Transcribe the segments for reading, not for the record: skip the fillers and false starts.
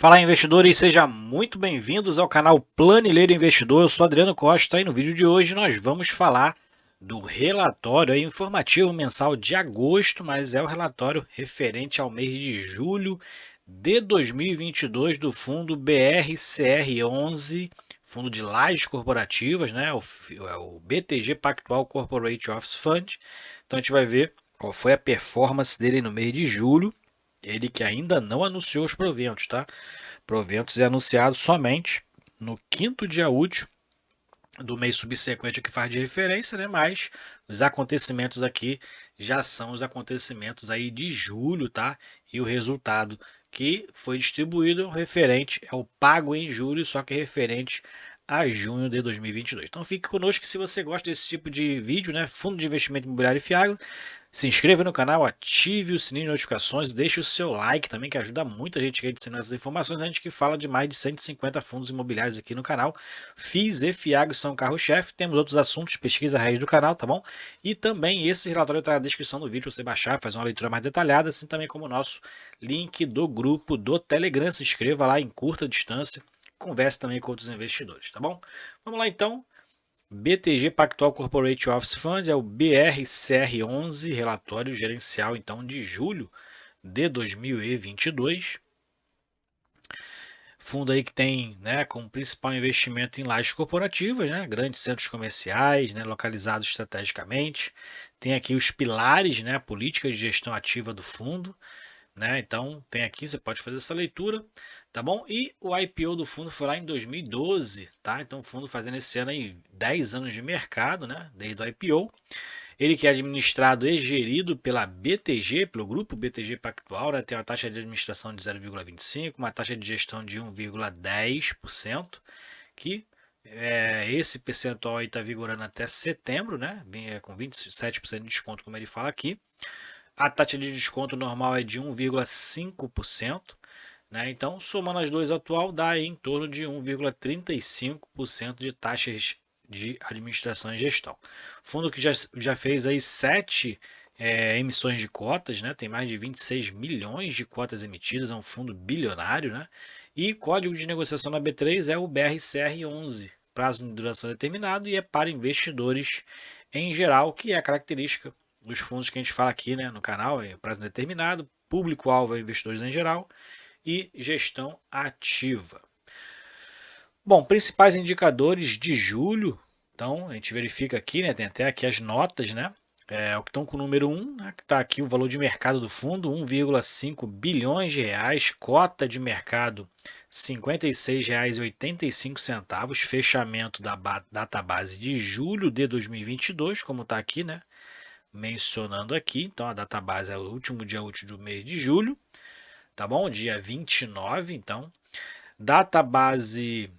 Fala investidores, sejam muito bem-vindos ao canal Planileiro Investidor. Eu sou Adriano Costa e no vídeo de hoje nós vamos falar do relatório informativo mensal de agosto, mas é o relatório referente ao mês de julho de 2022 do fundo BRCR11, fundo de lajes corporativas, né? O BTG Pactual Corporate Office Fund. Então a gente vai ver qual foi a performance dele no mês de julho. Ele que ainda não anunciou os proventos, tá? Proventos é anunciado somente no quinto dia útil do mês subsequente que faz de referência, né? Mas os acontecimentos aqui já são os acontecimentos aí de julho, tá? E o resultado que foi distribuído referente é o pago em julho, só que referente a junho de 2022. Então fique conosco que se você gosta desse tipo de vídeo, né? Fundo de investimento imobiliário e Fiagro, se inscreva no canal, ative o sininho de notificações, deixe o seu like também, que ajuda muita gente a disseminar essas informações. A gente que fala de mais de 150 fundos imobiliários aqui no canal. FIIs e Fiagro são carro-chefe. Temos outros assuntos, pesquisa a raiz do canal, tá bom? E também esse relatório está na descrição do vídeo, você baixar, fazer uma leitura mais detalhada, assim também como o nosso link do grupo do Telegram. Se inscreva lá em curta distância, converse também com outros investidores, tá bom? Vamos lá então. BTG Pactual Corporate Office Fund é o BRCR11, relatório gerencial então de julho de 2022. Fundo aí que tem, né, como principal investimento em lajes corporativas, né, grandes centros comerciais, né, localizados estrategicamente. Tem aqui os pilares, né, política de gestão ativa do fundo, né? Então tem aqui, você pode fazer essa leitura, tá bom? E o IPO do fundo foi lá em 2012, tá? Então o fundo fazendo esse ano aí 10 anos de mercado, né? Desde o IPO. Ele que é administrado e gerido pela BTG, pelo grupo BTG Pactual, né? Tem uma taxa de administração de 0,25, uma taxa de gestão de 1,10%, que esse percentual está vigorando até setembro, né? Com 27% de desconto, como ele fala aqui. A taxa de desconto normal é de 1,5%, né? Então, somando as duas atual, dá aí em torno de 1,35% de taxas de administração e gestão. Fundo que já fez aí 7 emissões de cotas, né? Tem mais de 26 milhões de cotas emitidas, é um fundo bilionário, né? E código de negociação na B3 é o BRCR11, prazo de duração determinado, e é para investidores em geral, que é a característica dos fundos que a gente fala aqui, né, no canal, é prazo determinado, público-alvo é investidores em geral e gestão ativa. Bom, principais indicadores de julho, então a gente verifica aqui, né, tem até aqui as notas, né, o que estão com o número 1, né, que está aqui o valor de mercado do fundo, 1,5 bilhões de reais, cota de mercado R$ 56,85, fechamento da database de julho de 2022, como está aqui, né, mencionando aqui. Então a data base é o último dia útil do mês de julho, tá bom? Dia 29, então. Data base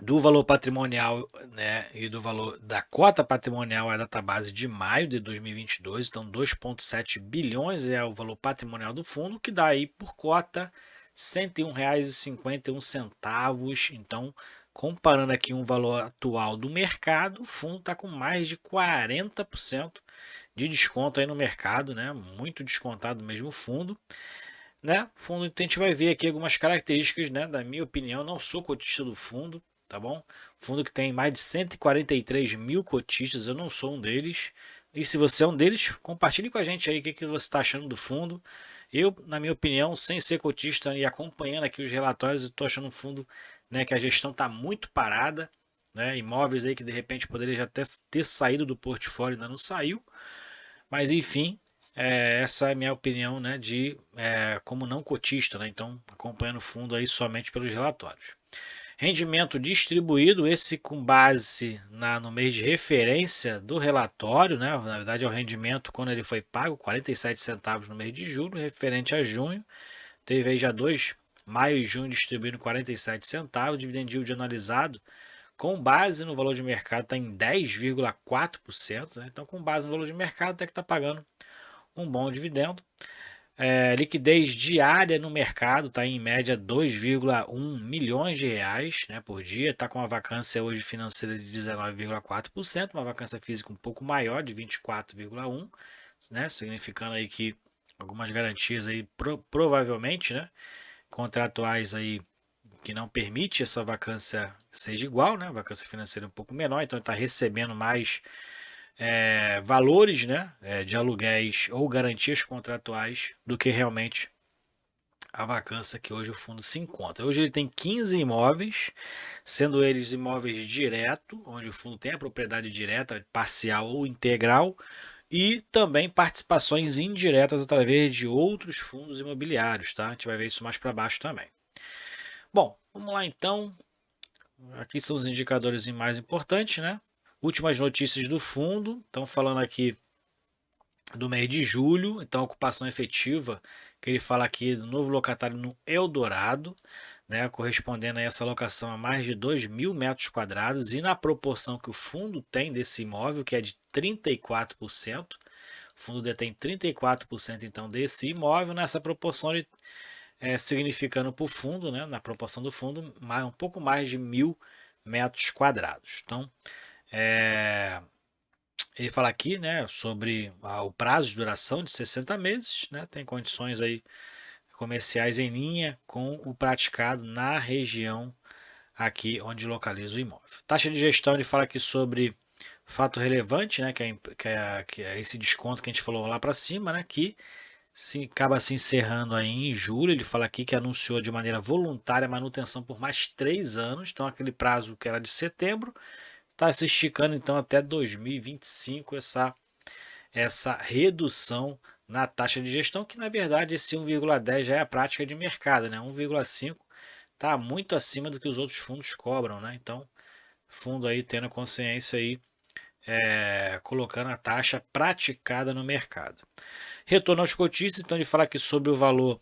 do valor patrimonial, né, e do valor da cota patrimonial é a data base de maio de 2022, então 2,7 bilhões é o valor patrimonial do fundo, que dá aí por cota R$ 101,51. Então, comparando aqui um valor atual do mercado, o fundo está com mais de 40% de desconto aí no mercado, né? Muito descontado mesmo o fundo, né? Fundo, a gente vai ver aqui algumas características, né? Da minha opinião, não sou cotista do fundo, tá bom? Fundo que tem mais de 143 mil cotistas, eu não sou um deles. E se você é um deles, compartilhe com a gente aí o que você está achando do fundo. Eu, na minha opinião, sem ser cotista e acompanhando aqui os relatórios, estou achando um fundo, né, que a gestão está muito parada, né? Imóveis aí que de repente poderia já ter saído do portfólio, ainda não saiu. Mas enfim, essa é a minha opinião, né, de como não cotista, né, então acompanhando o fundo aí somente pelos relatórios. Rendimento distribuído, esse com base no mês de referência do relatório, né, na verdade é o rendimento quando ele foi pago, 47 centavos no mês de julho, referente a junho, teve aí já maio e junho distribuindo 47 centavos, dividend yield analisado com base no valor de mercado está em 10,4%, né? Então com base no valor de mercado até que está pagando um bom dividendo. Liquidez diária no mercado está em média 2,1 milhões de reais, né, por dia. Está com uma vacância hoje financeira de 19,4%, uma vacância física um pouco maior de 24,1%, né, significando aí que algumas garantias aí provavelmente, né, contratuais aí que não permite essa vacância seja igual, né? A vacância financeira é um pouco menor, então ele está recebendo mais valores, né, de aluguéis ou garantias contratuais do que realmente a vacância que hoje o fundo se encontra. Hoje ele tem 15 imóveis, sendo eles imóveis direto, onde o fundo tem a propriedade direta, parcial ou integral, e também participações indiretas através de outros fundos imobiliários, tá? A gente vai ver isso mais para baixo também. Bom, vamos lá então. Aqui são os indicadores mais importantes, né? Últimas notícias do fundo. Estão falando aqui do mês de julho, então a ocupação efetiva, que ele fala aqui do novo locatário no Eldorado, né, correspondendo a essa locação a mais de 2.000 metros quadrados e na proporção que o fundo tem desse imóvel, que é de 34%, o fundo detém 34% então desse imóvel, nessa proporção ele significando para o fundo, né, na proporção do fundo, um pouco mais de 1.000 metros quadrados. Então, ele fala aqui, né, sobre o prazo de duração de 60 meses, né, tem condições aí comerciais em linha com o praticado na região aqui onde localiza o imóvel. Taxa de gestão, ele fala aqui sobre fato relevante, né, que é esse desconto que a gente falou lá para cima, né, que acaba se encerrando aí em julho. Ele fala aqui que anunciou de maneira voluntária a manutenção por mais 3 anos, então aquele prazo que era de setembro está se esticando então até 2025 essa redução na taxa de gestão, que na verdade esse 1,10 já é a prática de mercado, né? 1,5 está muito acima do que os outros fundos cobram, né? Então, fundo aí tendo consciência aí, colocando a taxa praticada no mercado. Retorno aos cotistas, então ele fala aqui sobre o valor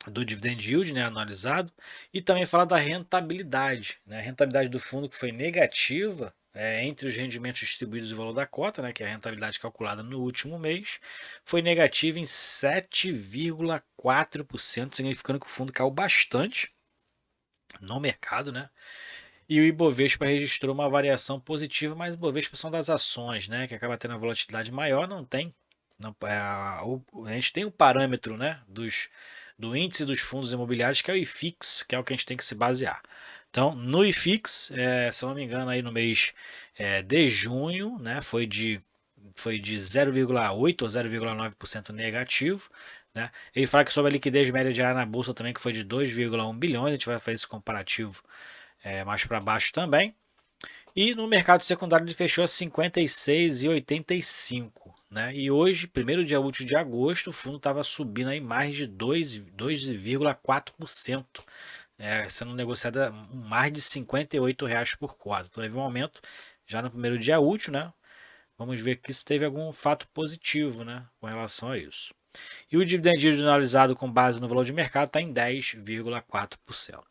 do dividend yield, né, analisado, e também fala da rentabilidade, né? A rentabilidade do fundo que foi negativa entre os rendimentos distribuídos e o valor da cota, né, que é a rentabilidade calculada no último mês, foi negativa em 7,4%, significando que o fundo caiu bastante no mercado, né? E o Ibovespa registrou uma variação positiva, mas o Ibovespa são das ações, né, que acaba tendo uma volatilidade maior, não tem. Não, a gente tem um parâmetro, né, do índice dos fundos imobiliários, que é o IFIX, que é o que a gente tem que se basear. Então, no IFIX, se eu não me engano, aí no mês de junho, né, foi de 0,8 ou 0,9% negativo. Né? Ele fala que sobre a liquidez média diária na bolsa também, que foi de 2,1 bilhões, a gente vai fazer esse comparativo mais para baixo também. E no mercado secundário ele fechou a 56,85. Né? E hoje, primeiro dia útil de agosto, o fundo estava subindo aí mais de 2,4%, sendo negociada mais de R$ 58 por cota. Então teve um aumento já no primeiro dia útil, né? Vamos ver aqui se teve algum fato positivo, né, com relação a isso. E o dividend yield analisado com base no valor de mercado está em 10,4%.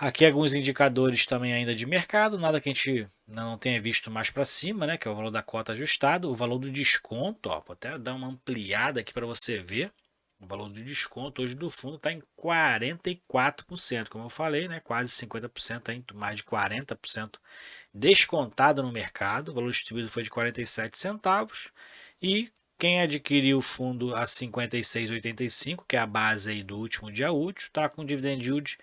Aqui alguns indicadores também ainda de mercado, nada que a gente não tenha visto mais para cima, né, que é o valor da cota ajustado, o valor do desconto, ó, vou até dar uma ampliada aqui para você ver. O valor do desconto hoje do fundo está em 44%, como eu falei, né, quase 50%, mais de 40% descontado no mercado. O valor distribuído foi de 47 centavos e quem adquiriu o fundo a 56,85, que é a base aí do último dia útil, está com dividend yield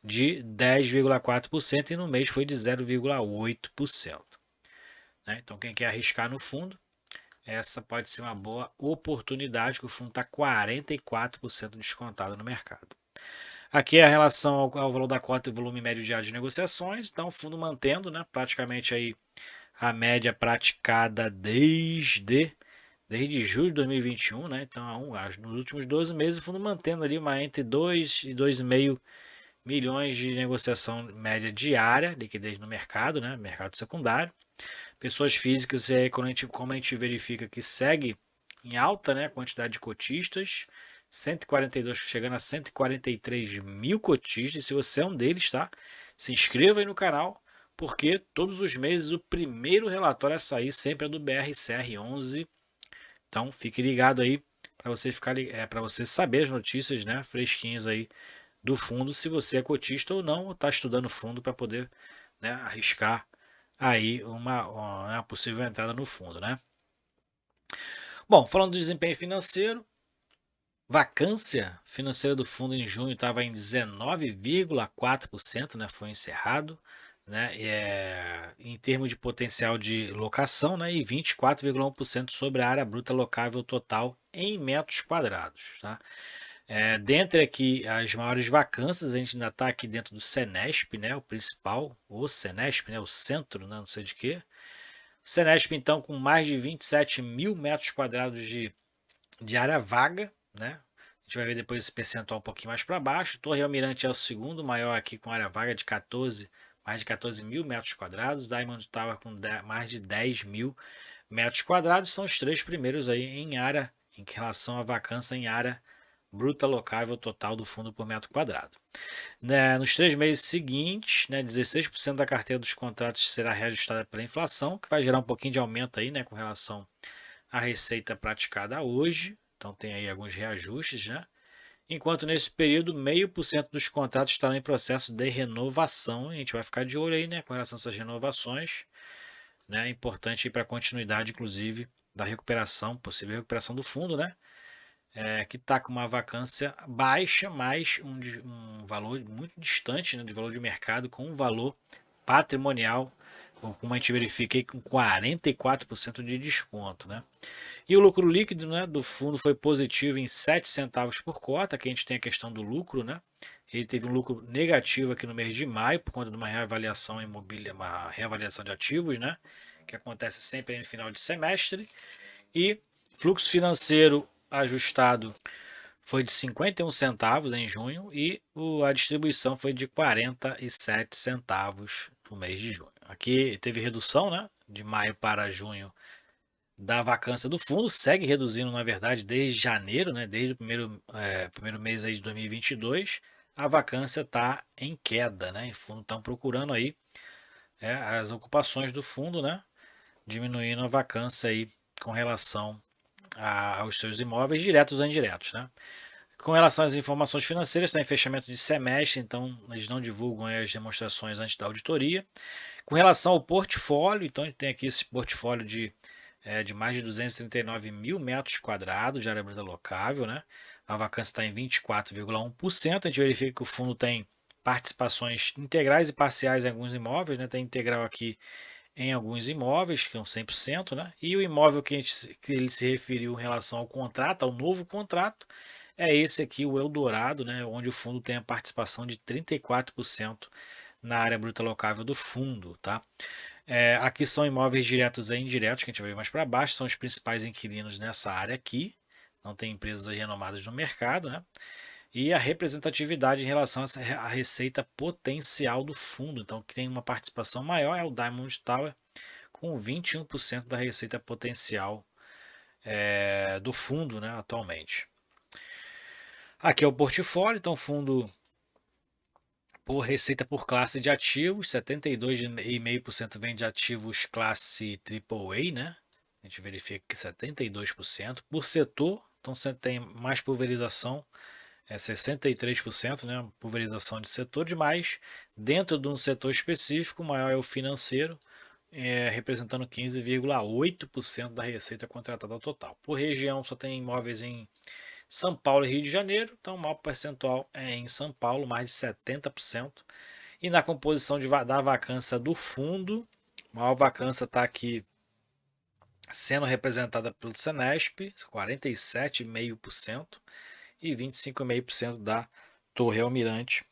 de 10,4% e no mês foi de 0,8%. Né? Então, quem quer arriscar no fundo, essa pode ser uma boa oportunidade, que o fundo está 44% descontado no mercado. Aqui é a relação ao valor da cota e volume médio diário de negociações. Então, o fundo mantendo, né, praticamente aí a média praticada desde julho de 2021, né? Então, nos últimos 12 meses, o fundo mantendo ali entre 2 e 2,5 milhões de negociação média diária, liquidez no mercado, né? Mercado secundário. Pessoas físicas, como a gente verifica que segue em alta, né? Quantidade de cotistas, 142, chegando a 143 mil cotistas. Se você é um deles, tá? Se inscreva aí no canal, porque todos os meses o primeiro relatório a sair sempre é do BRCR11. Então fique ligado aí para você para você saber as notícias, né, fresquinhas aí do fundo, se você é cotista ou não, ou está estudando fundo para poder, né, arriscar aí uma possível entrada no fundo, né? Bom, falando do desempenho financeiro, Vacância financeira do fundo em junho estava em 19,4%, né? Foi encerrado, né? Em termos de potencial de locação, né? E 24,1% sobre a área bruta locável total em metros quadrados, tá? Dentre aqui as maiores vacâncias, a gente ainda está aqui dentro do Senesp, né? O principal, o Senesp, né? O centro, né? Não sei de quê. O Senesp, então, com mais de 27 mil metros quadrados de área vaga, né? A gente vai ver depois esse percentual um pouquinho mais para baixo. Torre Almirante é o segundo maior aqui com área vaga de mais de 14 mil metros quadrados. Diamond Tower com mais de 10 mil metros quadrados. São os três primeiros aí em área, em relação à vacância em área bruta locável total do fundo por metro quadrado. Nos 3 meses seguintes, 16% da carteira dos contratos será reajustada pela inflação, que vai gerar um pouquinho de aumento aí, com relação à receita praticada hoje. Então tem aí alguns reajustes, né? Enquanto nesse período, 0,5% dos contratos estarão em processo de renovação. A gente vai ficar de olho aí, com relação a essas renovações. É importante para a continuidade, inclusive, da recuperação, possível recuperação do fundo, que está com uma vacância baixa, mas um valor muito distante, de valor de mercado, com um valor patrimonial, como a gente verifica aí, com 44% de desconto. E o lucro líquido, do fundo foi positivo em 7 centavos por cota, que a gente tem a questão do lucro. Ele teve um lucro negativo aqui no mês de maio, por conta de uma reavaliação imobiliária, uma reavaliação de ativos, que acontece sempre no final de semestre. E fluxo financeiro ajustado foi de 51 centavos em junho e a distribuição foi de 47 centavos no mês de junho. Aqui teve redução, de maio para junho, da vacância do fundo, segue reduzindo, na verdade, desde janeiro, desde o primeiro mês aí de 2022, a vacância está em queda, O fundo estão procurando aí as ocupações do fundo, diminuindo a vacância aí com relação aos seus imóveis, diretos ou indiretos, Com relação às informações financeiras, está em fechamento de semestre, então eles não divulgam as demonstrações antes da auditoria. Com relação ao portfólio, então a gente tem aqui esse portfólio de mais de 239 mil metros quadrados de área bruta locável, A vacância está em 24,1%. A gente verifica que o fundo tem participações integrais e parciais em alguns imóveis, Tem integral aqui em alguns imóveis, que são 100%, E o imóvel que ele se referiu em relação ao contrato, ao novo contrato, é esse aqui, o Eldorado, onde o fundo tem a participação de 34% na área bruta locável do fundo, tá? Aqui são imóveis diretos e indiretos, que a gente vai ver mais para baixo, são os principais inquilinos nessa área aqui. Não tem empresas renomadas no mercado, E a representatividade em relação à receita potencial do fundo. Então, que tem uma participação maior é o Diamond Tower, com 21% da receita potencial do fundo, atualmente. Aqui é o portfólio, então fundo por receita por classe de ativos, 72,5% vem de ativos classe AAA, A gente verifica que 72%. Por setor, então você tem mais pulverização, 63%, pulverização de setor demais. Dentro de um setor específico, o maior é o financeiro, representando 15,8% da receita contratada ao total. Por região, só tem imóveis em São Paulo e Rio de Janeiro, então o maior percentual é em São Paulo, mais de 70%. E na composição da vacância do fundo, a maior vacância está aqui sendo representada pelo Senesp, 47,5%, e 25,5% da Torre Almirante.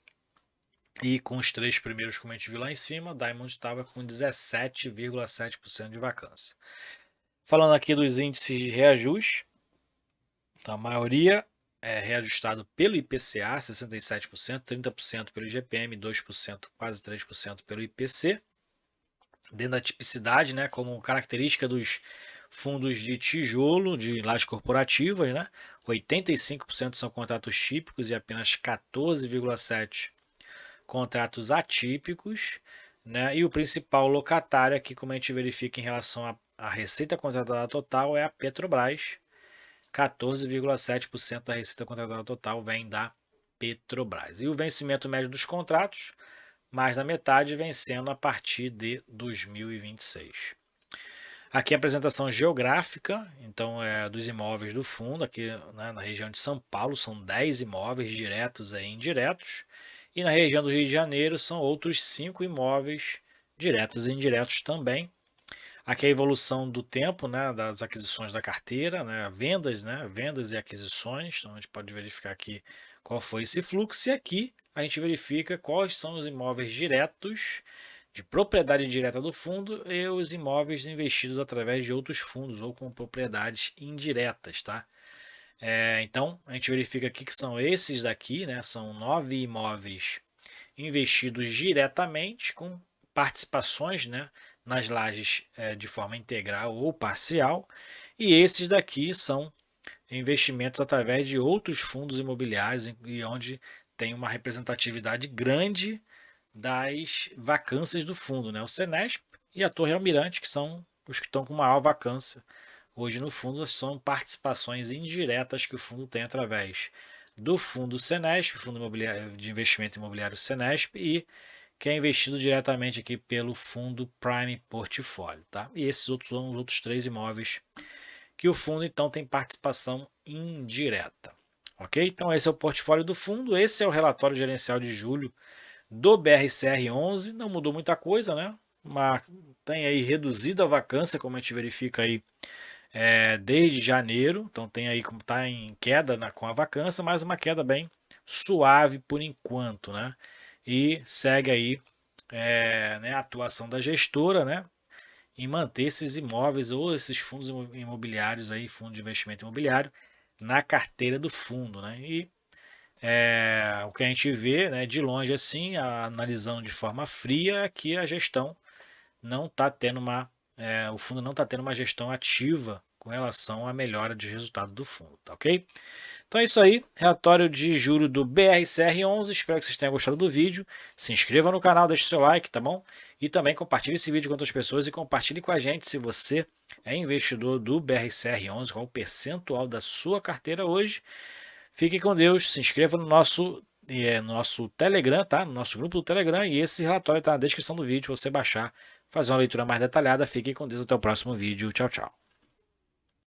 E com os três primeiros, como a gente viu lá em cima, Diamond Tower com 17,7% de vacância. Falando aqui dos índices de reajuste, a maioria é reajustado pelo IPCA, 67%, 30% pelo IGPM, 2%, quase 3% pelo IPC. Dentro da tipicidade, como característica dos fundos de tijolo, de lajes corporativas, 85% são contratos típicos e apenas 14,7% contratos atípicos. E o principal locatário aqui, como a gente verifica em relação à receita contratada total, é a Petrobras. 14,7% da receita contratada total vem da Petrobras. E o vencimento médio dos contratos, mais da metade vencendo a partir de 2026. Aqui a apresentação geográfica, então dos imóveis do fundo, aqui, né, na região de São Paulo são 10 imóveis diretos e indiretos, e na região do Rio de Janeiro são outros 5 imóveis diretos e indiretos também. Aqui a evolução do tempo, né, das aquisições da carteira, né, vendas e aquisições, então a gente pode verificar aqui qual foi esse fluxo, e aqui a gente verifica quais são os imóveis diretos de propriedade direta do fundo e os imóveis investidos através de outros fundos ou com propriedades indiretas, tá? Então, a gente verifica aqui que são esses daqui, né? São 9 imóveis investidos diretamente com participações, né, nas lajes de forma integral ou parcial, e esses daqui são investimentos através de outros fundos imobiliários e onde tem uma representatividade grande das vacâncias do fundo, né? O Senesp e a Torre Almirante, que são os que estão com maior vacância hoje no fundo, são participações indiretas que o fundo tem através do fundo Senesp, Fundo Imobiliário de Investimento Imobiliário Senesp, e que é investido diretamente aqui pelo fundo Prime Portfólio, tá? E esses outros são os outros 3 imóveis que o fundo então tem participação indireta. Ok? Então esse é o portfólio do fundo, esse é o relatório gerencial de julho do BRCR11, não mudou muita coisa, né? Tem aí reduzida a vacância, como a gente verifica aí desde janeiro, então tem aí como está em queda com a vacância, mas uma queda bem suave por enquanto, né? E segue aí a atuação da gestora, né? Em manter esses imóveis ou esses fundos imobiliários aí, fundo de investimento imobiliário, na carteira do fundo, né? E o que a gente vê, né, de longe assim, analisando de forma fria, é que a gestão não está tendo o fundo não está tendo uma gestão ativa com relação à melhora de resultado do fundo, tá ok? Então é isso aí, relatório de julho do BRCR11, espero que vocês tenham gostado do vídeo, se inscreva no canal, deixe seu like, tá bom? E também compartilhe esse vídeo com outras pessoas e compartilhe com a gente se você é investidor do BRCR11, qual o percentual da sua carteira hoje. Fique com Deus, se inscreva no nosso Telegram, tá? No nosso grupo do Telegram, e esse relatório está na descrição do vídeo para você baixar, fazer uma leitura mais detalhada. Fique com Deus, até o próximo vídeo. Tchau, tchau.